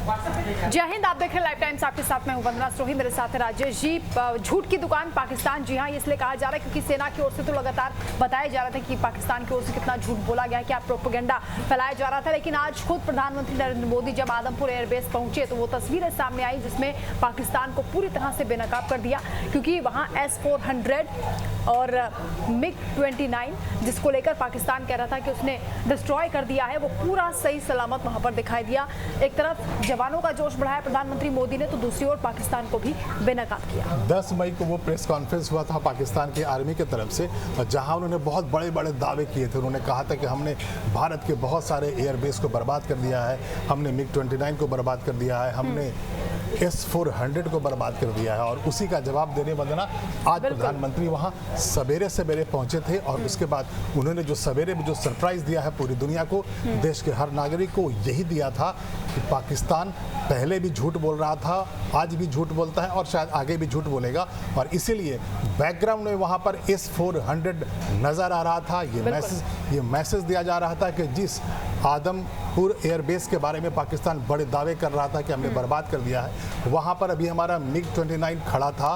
जय हिंद, आप देख रहे हैं लाइव टाइम्स। आपके साथ मैं हूं वंदना सोही, मेरे साथ है राजेश जी। झूठ की दुकान पाकिस्तान, जी हां, इसलिए कहा जा रहा है क्योंकि सेना की ओर से तो लगातार बताया जा रहा था कि पाकिस्तान की ओर से कितना झूठ बोला गया, क्या प्रोपेगेंडा फैलाया जा रहा था। लेकिन आज खुद प्रधानमंत्री नरेंद्र मोदी जब आदमपुर एयरबेस पहुंचे तो वो तस्वीरें सामने आई जिसमें पाकिस्तान को पूरी तरह से बेनकाब कर दिया, क्योंकि वहां S-400 और MiG-29 जिसको लेकर पाकिस्तान कह रहा था कि उसने डिस्ट्रॉय कर दिया है, वो पूरा सही सलामत वहां पर दिखाई दिया। एक तरफ जवानों का जोश बढ़ाया प्रधानमंत्री मोदी ने, तो दूसरी ओर पाकिस्तान को भी बेनकाब किया। 10 मई को वो प्रेस कॉन्फ्रेंस हुआ था पाकिस्तान की आर्मी की तरफ से, जहां उन्होंने बहुत बड़े बड़े दावे किए थे। उन्होंने कहा था कि हमने भारत के बहुत सारे एयरबेस को बर्बाद कर दिया है, हमने MiG-29 को बर्बाद कर दिया है, हमने S-400 को बर्बाद कर दिया है। और उसी का जवाब देने वंदना आज प्रधानमंत्री वहां सवेरे सवेरे पहुंचे थे, और उसके बाद उन्होंने जो सवेरे में जो सरप्राइज दिया है पूरी दुनिया को, देश के हर नागरिक को यही दिया था कि पाकिस्तान पहले भी झूठ बोल रहा था, आज भी झूठ बोलता है और शायद आगे भी झूठ बोलेगा। और इसीलिए बैकग्राउंड में वहां पर S-400 नजर आ रहा था। ये मैसेज दिया जा रहा था कि जिस आदमपुर एयरबेस के बारे में पाकिस्तान बड़े दावे कर रहा था कि हमने बर्बाद कर दिया है, वहां पर अभी हमारा MiG-29 खड़ा था,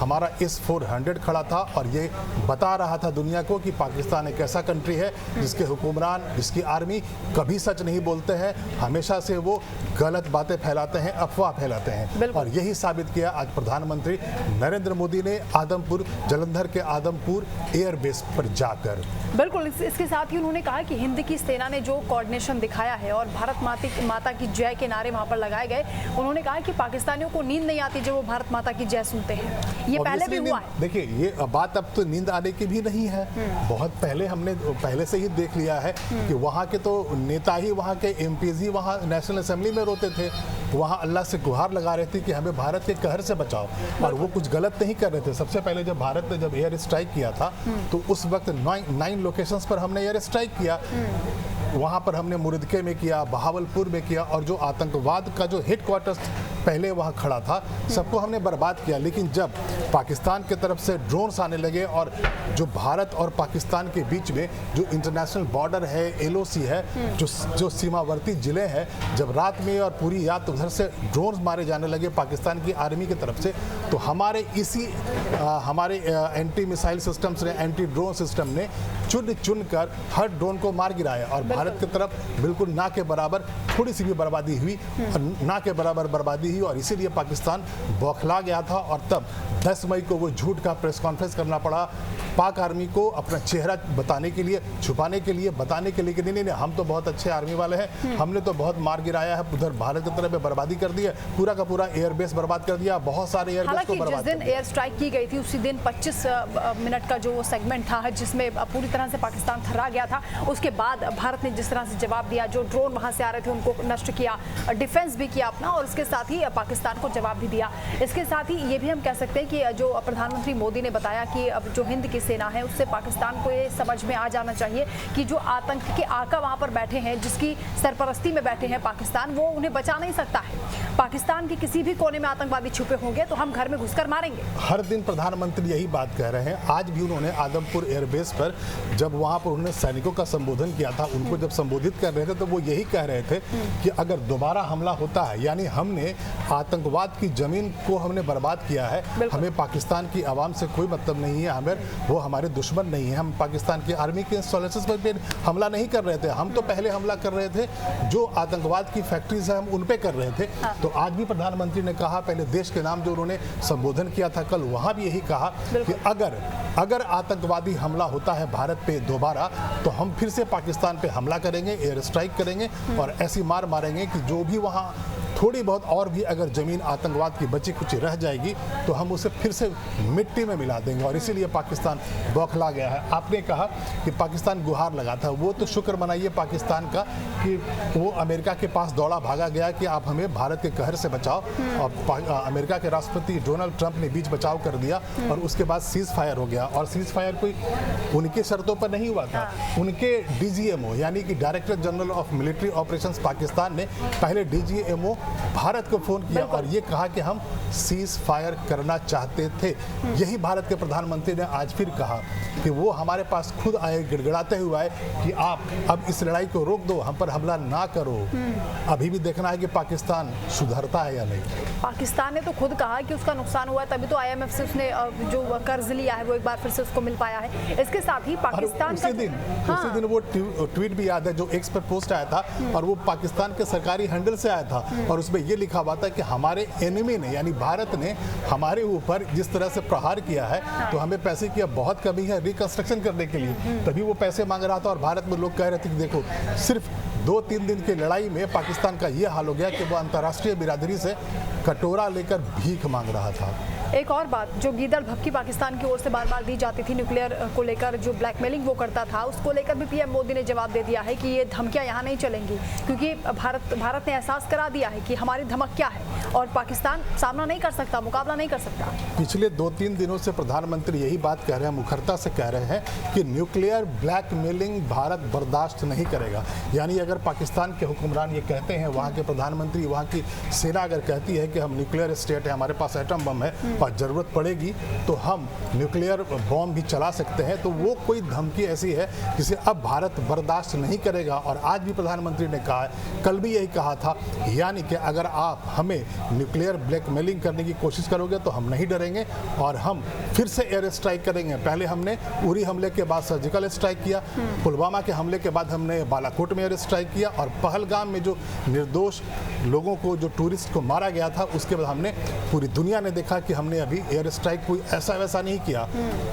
हमारा S-400 खड़ा था, और ये बता रहा था दुनिया को कि पाकिस्तान एक ऐसा कंट्री है जिसके हुक्मरान, जिसकी आर्मी कभी सच नहीं बोलते हैं, हमेशा से वो गलत बातें फैलाते हैं, अफवाह फैलाते हैं। और यही साबित किया आज प्रधानमंत्री नरेंद्र मोदी ने आदमपुर, जालंधर के आदमपुर एयरबेस पर जाकर। बिल्कुल, इसके साथ ही उन्होंने कहा कि हिंद की सेना ने जो कोऑर्डिनेशन दिखाया है और भारत माता की जय के नारे वहां पर लगाए गए, उन्होंने कहा कि पाकिस्तानियों को नींद नहीं आती जब वो भारत माता की जय सुनते हैं। ये पहले भी हुआ है। देखिए, ये बात अब तो नींद आने की भी नहीं है, बहुत पहले हमने पहले से ही देख लिया है कि वहाँ के तो नेता ही, वहाँ के MPs ही वहाँ नेशनल असेंबली में रोते थे, वहाँ अल्लाह से गुहार लगा रहे थे कि हमें भारत के कहर से बचाओ, और वो कुछ गलत नहीं कर रहे थे। सबसे पहले जब भारत ने जब एयर स्ट्राइक किया था तो उस वक्त 9 लोकेशंस पर हमने एयर स्ट्राइक किया। वहाँ पर हमने मुर्दके में किया, बहावलपुर में किया, और जो आतंकवाद का जो हेडक्वार्टर्स पहले वहाँ खड़ा था सबको हमने बर्बाद किया। लेकिन जब पाकिस्तान की तरफ से ड्रोन्स आने लगे और जो भारत और पाकिस्तान के बीच में जो इंटरनेशनल बॉर्डर है, LOC है, जो सीमावर्ती ज़िले हैं, जब रात में और पूरी रात उधर से ड्रोन्स मारे जाने लगे पाकिस्तान की आर्मी की तरफ से, तो हमारे एंटी मिसाइल सिस्टम्स ने, एंटी ड्रोन सिस्टम ने चुन कर हर ड्रोन को मार गिराया, और भारत की तरफ बिल्कुल ना के बराबर थोड़ी सी भी बर्बादी हुई, ना के बराबर बर्बादी हुई। और इसीलिए पाकिस्तान बौखला गया था, और तब 10 मई को वो झूठ का प्रेस कॉन्फ्रेंस करना पड़ा पाक आर्मी को, अपना चेहरा बताने के लिए, छुपाने के लिए, बताने के लिए कि नहीं, हम तो बहुत अच्छे आर्मी वाले हैं, हमने तो बहुत मार गिराया है, उधर भारत की तरफ बर्बादी कर दी है, पूरा का पूरा एयरबेस बर्बाद कर दिया, बहुत सारे एयरबेस को बर्बाद कर दिया। जिस दिन एयर स्ट्राइक की गई थी उसी दिन 25 मिनट का जो वो सेगमेंट था जिसमें पूरी तरह से पाकिस्तान थर्रा गया था, उसके बाद भारत ने जिस तरह से जवाब दिया, जो ड्रोन वहां से आ रहे थे उनको नष्ट किया, डिफेंस भी किया अपना, और इसके साथ ही पाकिस्तान को जवाब भी दिया। इसके साथ ही ये भी हम कह सकते हैं कि जो प्रधानमंत्री मोदी ने बताया कि अब जो हिंद की सेना है उससे पाकिस्तान को ये समझ में आ जाना चाहिए कि जो आतंक के आका वहां पर बैठे हैं, जिसकी सरपरस्ती में बैठे हैं पाकिस्तान, वो उन्हें बचा नहीं सकता है। पाकिस्तान के किसी भी कोने में आतंकवादी छुपे होंगे तो हम घर में घुसकर मारेंगे। हर दिन प्रधानमंत्री यही बात कह रहे हैं। आज भी उन्होंने आदमपुर एयरबेस पर जब वहां पर उन्होंने सैनिकों का संबोधन किया था, उनको जब संबोधित कर रहे थे तो वो यही कह रहे थे कि अगर दोबारा हमला होता है, यानी हमने आतंकवाद की जमीन को हमने बर्बाद किया है, हमें पाकिस्तान की आवाम से कोई मतलब नहीं है, हमें वो हमारे दुश्मन नहीं है, हम पाकिस्तान की आर्मी के इंस्टॉलेशंस पर हमला नहीं कर रहे थे, हम तो पहले हमला कर रहे थे जो आतंकवाद की फैक्ट्रीज है हम उन पे कर रहे थे। तो आज भी प्रधानमंत्री ने कहा, पहले देश के नाम जो उन्होंने संबोधन किया था कल, वहां भी यही कहा कि अगर आतंकवादी हमला होता है भारत पे दोबारा, तो हम फिर से पाकिस्तान पे हमला करेंगे, एयर स्ट्राइक करेंगे, और ऐसी मार मारेंगे कि जो भी वहां थोड़ी बहुत और भी अगर जमीन आतंकवाद की बची कुछ रह जाएगी तो हम उसे फिर से मिट्टी में मिला देंगे। और इसीलिए पाकिस्तान बौखला गया है। आपने कहा कि पाकिस्तान गुहार लगा था, वो तो शुक्र मनाइए पाकिस्तान का कि वो अमेरिका के पास दौड़ा भागा गया कि आप हमें भारत के कहर से बचाओ, और अमेरिका के राष्ट्रपति डोनाल्ड ट्रंप ने बीच बचाव कर दिया, और उसके बाद सीज फायर हो गया। और सीज फायर कोई उनके शर्तों पर नहीं हुआ था, उनके DGMO यानी कि director general of military operations Pakistan ने पहले DGMO भारत को फोन किया और ये कहा कि हम सीज फायर करना चाहते थे। यही भारत के प्रधानमंत्री ने आज फिर कहा कि वो हमारे पास खुद आए, गिड़गिड़ाते हुए आए कि आप अब इस लड़ाई को रोक दो, हम पर हमला ना करो। अभी भी देखना है कि पाकिस्तान सुधरता है या नहीं। पाकिस्तान ने तो खुद कहा कि उसका नुकसान हुआ है, तभी तो IMF से उसने जो कर्ज लिया है वो एक बार फिर से उसको मिल पाया है। इसके साथ ही पाकिस्तान उसी दिन वो ट्वीट भी याद है जो एक्स पर पोस्ट आया था और वो पाकिस्तान के सरकारी हैंडल से आया था और उसमें ये लिखा हुआ था कि हमारे एनिमी ने यानी भारत ने हमारे ऊपर जिस तरह से प्रहार किया है तो हमें पैसे की अब बहुत कमी है रिकंस्ट्रक्शन करने के लिए। तभी वो पैसे मांग रहा था और भारत में लोग कह रहे थे कि देखो सिर्फ 2-3 दिन की लड़ाई में पाकिस्तान का ये हाल हो गया कि वो अंतर्राष्ट्रीय बिरादरी से कटोरा लेकर भीख मांग रहा था। एक और बात जो गीदड़ भक्की पाकिस्तान की ओर से बार बार दी जाती थी, न्यूक्लियर को लेकर जो ब्लैकमेलिंग वो करता था, उसको लेकर भी PM मोदी ने जवाब दे दिया है कि ये धमकियां यहाँ नहीं चलेंगी, क्योंकि भारत ने एहसास करा दिया है कि हमारी धमक क्या है और पाकिस्तान सामना नहीं कर सकता, मुकाबला नहीं कर सकता। पिछले 2-3 दिनों से प्रधानमंत्री यही बात कह रहे हैं, मुखरता से कह रहे हैं कि न्यूक्लियर ब्लैकमेलिंग भारत बर्दाश्त नहीं करेगा। यानी अगर पाकिस्तान के हुक्मरान ये कहते हैं, वहाँ के प्रधानमंत्री, वहाँ की सेना अगर कहती है कि हम न्यूक्लियर स्टेट है, हमारे पास एटम बम है और ज़रूरत पड़ेगी तो हम न्यूक्लियर बॉम्ब भी चला सकते हैं, तो वो कोई धमकी ऐसी है जिसे अब भारत बर्दाश्त नहीं करेगा। और आज भी प्रधानमंत्री ने कहा है, कल भी यही कहा था, यानी कि अगर आप हमें न्यूक्लियर ब्लैकमेलिंग करने की कोशिश करोगे तो हम नहीं डरेंगे और हम फिर से एयर स्ट्राइक करेंगे। पहले हमने उरी हमले के बाद सर्जिकल स्ट्राइक किया, पुलवामा के हमले के बाद हमने बालाकोट में एयर स्ट्राइक किया और पहलगाम में जो निर्दोष लोगों को, जो टूरिस्ट को मारा गया था, उसके बाद हमने, पूरी दुनिया ने देखा कि हमने अभी एयर स्ट्राइक कोई ऐसा वैसा नहीं किया।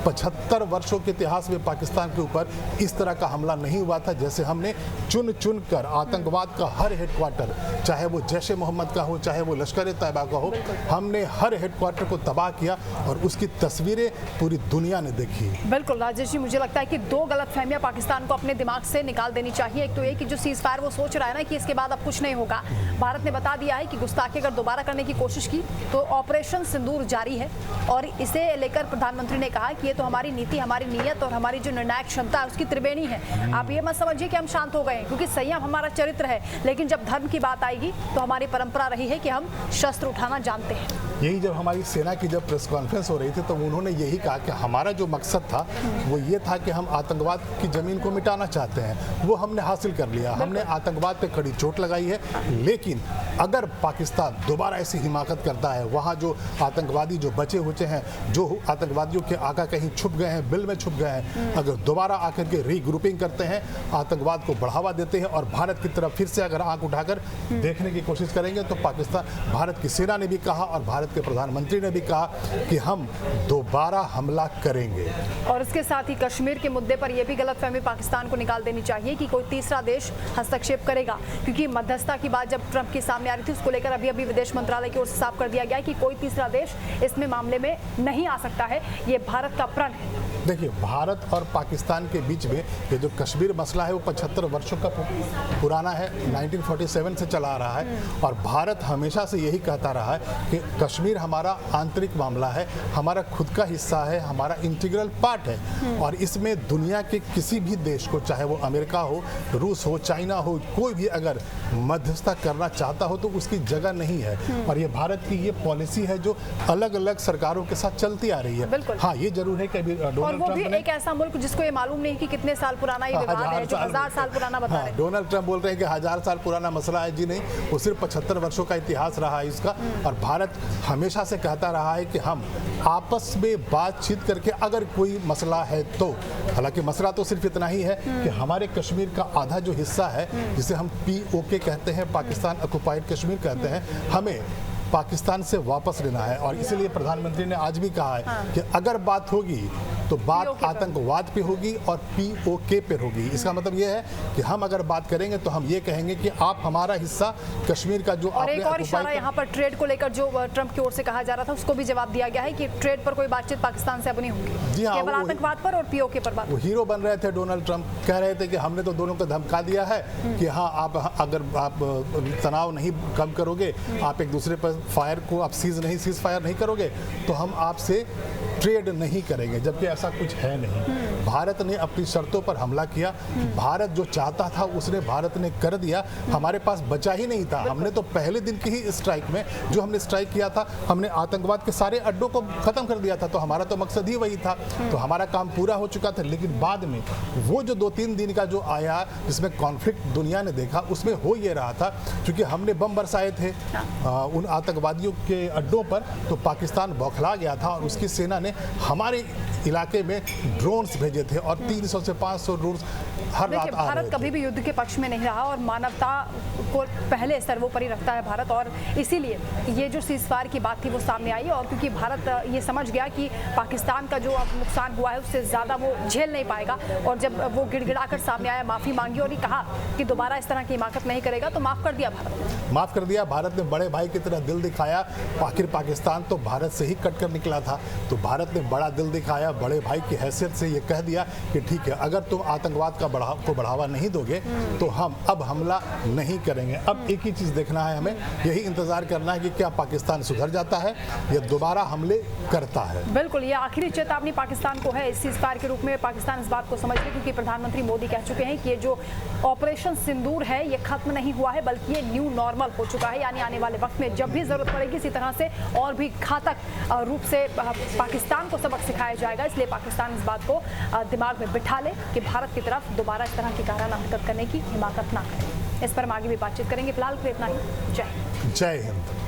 75 वर्षों के इतिहास में पाकिस्तान के ऊपर इस तरह का हमला नहीं हुआ था, जैसे हमने चुन चुन कर आतंकवाद का हर हेडक्वार्टर, चाहे वो जैश ए मोहम्मद का हो, चाहे वो लश्कर ए तैयबा का हो, हमने हर हेडक्वार्टर को तबाह किया और उसकी तस्वीरें पूरी दुनिया ने देखी। बिल्कुल राजेश जी, मुझे लगता है कि 2 गलतफहमियां पाकिस्तान को अपने दिमाग से निकाल देनी चाहिए। एक तो ये कि जो सीज फायर वो सोच रहा है ना कि इसके बाद अब कुछ नहीं होगा, भारत ने बता दिया है कि गुस्ताखी अगर दोबारा करने की कोशिश की तो ऑपरेशन सिंदूर जारी है और इसे लेकर प्रधानमंत्री ने कहा कि ये तो हमारी नीति, हमारी नीयत और हमारी जो निर्णायक क्षमता है उसकी त्रिवेणी है। आप ये मत समझिए कि हम शांत हो गए हैं, क्योंकि संयम हमारा चरित्र है, लेकिन जब धर्म की बात आएगी तो हमारी परंपरा रही है कि हम शस्त्र उठाना जानते हैं। यही जब हमारी सेना की जब प्रेस कॉन्फ्रेंस हो रही थी तो उन्होंने यही कहा कि हमारा जो मकसद था वो ये था कि हम आतंकवाद की जमीन को मिटाना चाहते हैं, वो हमने हासिल कर लिया। हमने आतंकवाद पे कड़ी चोट लगाई है, लेकिन अगर पाकिस्तान दोबारा ऐसी हिमाकत करता है, वहाँ जो आतंकवादी जो बचे हुए हैं, जो आतंकवादियों के आका कहीं छुप गए हैं, बिल में छुप गए हैं, अगर दोबारा आकर के रीग्रुपिंग करते हैं, आतंकवाद को बढ़ावा देते हैं और भारत की तरफ फिर से अगर आंख उठाकर देखने की कोशिश करेंगे तो पाकिस्तान, भारत की सेना ने भी कहा और भारत के प्रधानमंत्री ने भी कहा कि हम दोबारा हमला करेंगे। और इसके साथ ही कश्मीर के मुद्दे पर यह भी गलतफहमी पाकिस्तान को निकाल देनी चाहिए कि कोई तीसरा देश हस्तक्षेप करेगा, क्योंकि मध्यस्थता की बात जब ट्रंप के सामने आ रही थी उसको लेकर अभी विदेश मंत्रालय की ओर से साफ कर दिया गया है कि कोई तीसरा देश इसमें मामले में नहीं आ सकता है। ये भारत का प्रण है। देखिए, भारत और पाकिस्तान के बीच में ये जो कश्मीर मसला है वो 75 वर्षों का पुराना है, 1947 से चला आ रहा है और भारत हमेशा से यही कहता रहा है कि कश्मीर हमारा आंतरिक मामला है, हमारा खुद का हिस्सा है, हमारा इंटीग्रल पार्ट है और इसमें दुनिया के किसी भी देश को, चाहे वो अमेरिका हो, रूस हो, चाइना हो, कोई भी अगर मध्यस्थता करना चाहता हो तो उसकी जगह नहीं है। और ये भारत की ये पॉलिसी है जो अलग अलग सरकारों के साथ चलती आ रही है। हाँ, ये जरूर है कि अभी और वो भी एक ऐसा मुल्क जिसको ये मालूम नहीं कि कितने साल पुराना ये विवाद है, जो 1000 साल पुराना बता रहे हैं। डोनाल्ड ट्रंप बोल रहे हैं कि 1000 साल पुराना मसला है। जी नहीं, वो सिर्फ 75 वर्षों का इतिहास रहा है इसका। और भारत हमेशा से कहता रहा है कि हम आपस में बातचीत करके अगर कोई मसला है तो, हालांकि मसला तो सिर्फ इतना ही है कि हमारे कश्मीर का आधा जो हिस्सा है, जिसे हम POK कहते हैं, पाकिस्तान ऑक्युपाइड कश्मीर कहते हैं, हमें पाकिस्तान से वापस लेना है। और इसलिए प्रधानमंत्री ने आज भी कहा है कि अगर बात होगी तो बात आतंकवाद पे होगी और POK पे होगी। इसका मतलब ये है कि हम अगर बात करेंगे तो हम ये कहेंगे कि आप हमारा हिस्सा कश्मीर का जो और एक और इशारा यहाँ पर ट्रेड को लेकर जो ट्रंप की ओर से कहा जा रहा था उसको भी जवाब दिया गया है कि ट्रेड पर कोई बातचीत पाकिस्तान से अब नहीं होगी। जी हाँ, केवल आतंकवाद पर और POK पर बात। वो हीरो बन रहे थे डोनाल्ड ट्रंप, कह रहे थे कि हमने तो दोनों को धमका दिया है कि हाँ, आप अगर आप तनाव नहीं कम करोगे, आप एक दूसरे पर फायर को आप सीज फायर नहीं करोगे तो हम आपसे ट्रेड नहीं करेंगे, जबकि ऐसा कुछ है नहीं। भारत ने अपनी शर्तों पर हमला किया, भारत जो चाहता था उसने भारत ने कर दिया, हमारे पास बचा ही नहीं था। हमने तो पहले दिन की ही स्ट्राइक में जो हमने स्ट्राइक किया था, हमने आतंकवाद के सारे अड्डों को खत्म कर दिया था, तो हमारा तो मकसद ही वही था, तो हमारा काम पूरा हो चुका था। लेकिन बाद में वो जो 2-3 दिन का जो आया जिसमें कॉन्फ्लिक्ट दुनिया ने देखा, उसमें हो ये रहा था क्योंकि हमने बम बरसाए थे उन आतंकवादियों के अड्डों पर, तो पाकिस्तान बौखला गया था और उसकी सेना ने हमारे इलाके में ड्रोन्स भेजे थे और 300 से 500 ड्रोन्स हर रात आ रहे भारत कभी भी युद्ध के पक्ष में नहीं रहा और मानवता को पहले सर्वोपरि रखता है भारत, और इसीलिए ये जो सीज़फायर की बात थी वो सामने आई, और क्योंकि भारत ये समझ गया कि पाकिस्तान का जो अब नुकसान हुआ है उससे ज़्यादा वो झेल नहीं पाएगा, और जब वो गिड़गिड़ाकर सामने आया, माफ़ी मांगी और ये कहा कि दोबारा इस तरह की हिमाकत नहीं करेगा, तो माफ़ कर दिया भारत। माफ़ कर दिया भारत ने, बड़े भाई की तरह दिल दिखाया। आखिर पाकिस्तान तो भारत से ही कट कर निकला था, तो भारत ने बड़ा दिल दिखाया, बड़े भाई की हैसियत से ये कह दिया कि ठीक है, अगर तुम आतंकवाद को बढ़ावा नहीं दोगे तो हम अब हमला नहीं करेंगे। अब एक ही चीज़ देखना है हमें, यही इंतजार करना है कि क्या पाकिस्तान सुधर जाता है या दोबारा हमले करता है। बिल्कुल, ये आखिरी चेतावनी पाकिस्तान को है इस सीज़फायर के रूप में। पाकिस्तान इस बात को समझ ले, क्योंकि प्रधानमंत्री मोदी कह चुके हैं कि ये जो ऑपरेशन सिंदूर है ये खत्म नहीं हुआ है, बल्कि ये न्यू नॉर्मल हो चुका है, यानी आने वाले वक्त में जब भी जरूरत पड़ेगी इसी तरह से और भी घातक रूप से पाकिस्तान को सबक सिखाया जाएगा। इसलिए पाकिस्तान इस बात को दिमाग में बिठा ले कि भारत की तरफ दोबारा इस तरह की काराना हरकत करने की हिमाकत ना करे। इस पर हम आगे भी बातचीत करेंगे। फिलहाल के लिए इतना ही। जय हिंद।